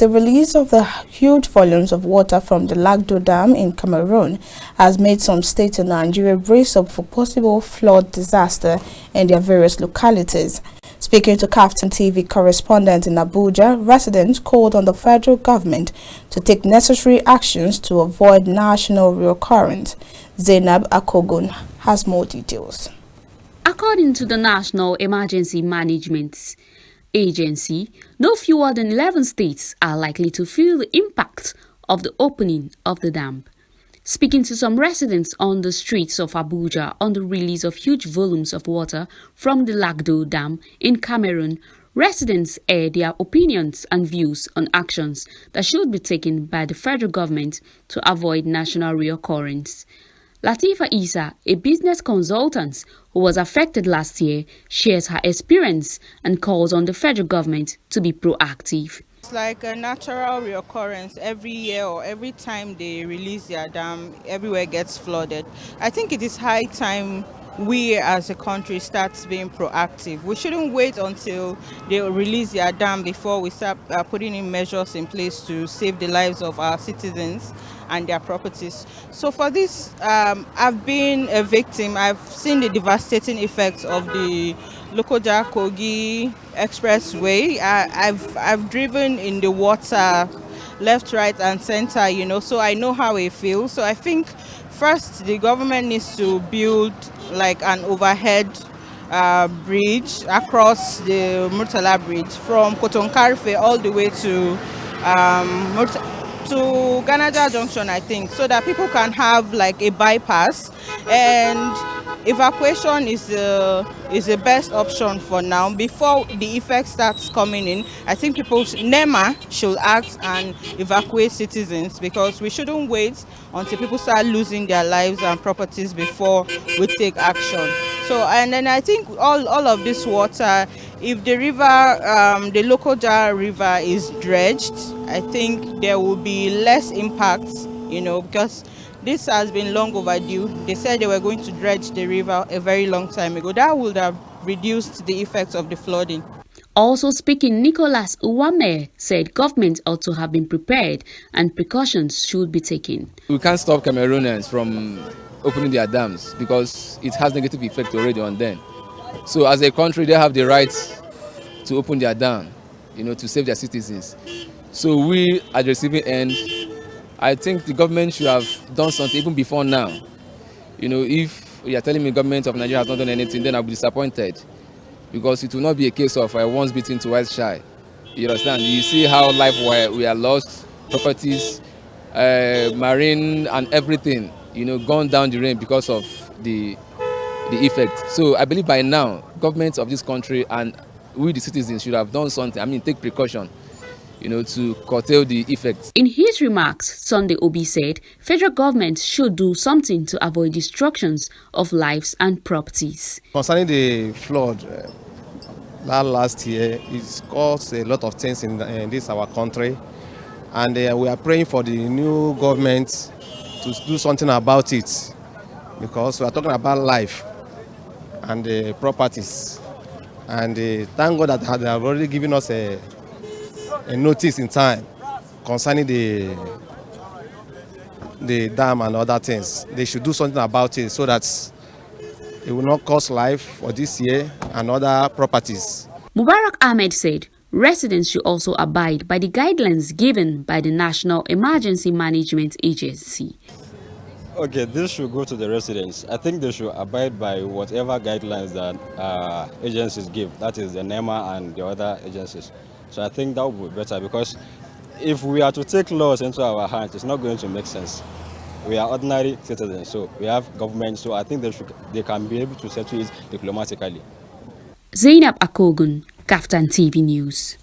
the release of the huge volumes of water from the LAGDO Dam in Cameroon has made some states in Nigeria brace up for possible flood disaster in their various localities. Speaking to KAFTAN TV correspondent in Abuja, residents called on the federal government to take necessary actions to avoid national reoccurrence. Zainab Akogun has more details. According to the National Emergency Management Agency, no fewer than 11 states are likely to feel the impact of the opening of the dam. Speaking to some residents on the streets of Abuja on the release of huge volumes of water from the LAGDO Dam in Cameroon, residents aired their opinions and views on actions that should be taken by the federal government to avoid national reoccurrence. Latifa Isa, a business consultant who was affected last year, shares her experience and calls on the federal government to be proactive. It's like a natural reoccurrence every year or every time they release their dam, everywhere gets flooded. I think it is high time we as a country start being proactive. We shouldn't wait until they release their dam before we start putting in measures in place to save the lives of our citizens and their properties. So for this, I've been a victim. I've seen the devastating effects of the Lokoja-Kogi expressway. I've driven in the water left, right and center, so I know how it feels. So I think first the government needs to build like an overhead bridge across the Murtala Bridge from Kotonkarfe all the way to Ganaja Junction, I think, so that people can have like a bypass, and evacuation is the best option for now. Before the effect starts coming in, I think NEMA should act and evacuate citizens, because we shouldn't wait until people start losing their lives and properties before we take action. So, and then I think all of this water, if the river, the Lokoja River is dredged, I think there will be less impact, because this has been long overdue. They said they were going to dredge the river a very long time ago. That would have reduced the effects of the flooding. Also speaking, Nicholas Uwame said government ought to have been prepared and precautions should be taken. We can't stop Cameroonians from opening their dams because it has negative effect already on them. So as a country, they have the right to open their dam, to save their citizens. So we, at the receiving end, I think the government should have done something even before now. If you are telling me government of Nigeria has not done anything, then I'll be disappointed, because it will not be a case of once bitten, twice shy. You understand? You see how life we are lost, properties, marine and everything, gone down the drain because of the effect. So I believe by now, governments of this country and we the citizens should have done something. Take precaution, to curtail the effects. In his remarks, Sunday Obi said federal government should do something to avoid destructions of lives and properties. Concerning the flood, last year, it's caused a lot of things in this our country, and we are praying for the new government to do something about it, because we are talking about life and properties. And thank God that they have already given us a notice in time concerning the dam and other things. They should do something about it so that it will not cost life for this year and other properties. Mubarak Ahmed said residents should also abide by the guidelines given by the National Emergency Management Agency. Okay, this should go to the residents. I think they should abide by whatever guidelines that agencies give, that is the NEMA and the other agencies. So I think that would be better, because if we are to take laws into our hands, it's not going to make sense. We are ordinary citizens, so we have government, so I think they can be able to settle it diplomatically. Zainab Akogun, KAFTAN TV News.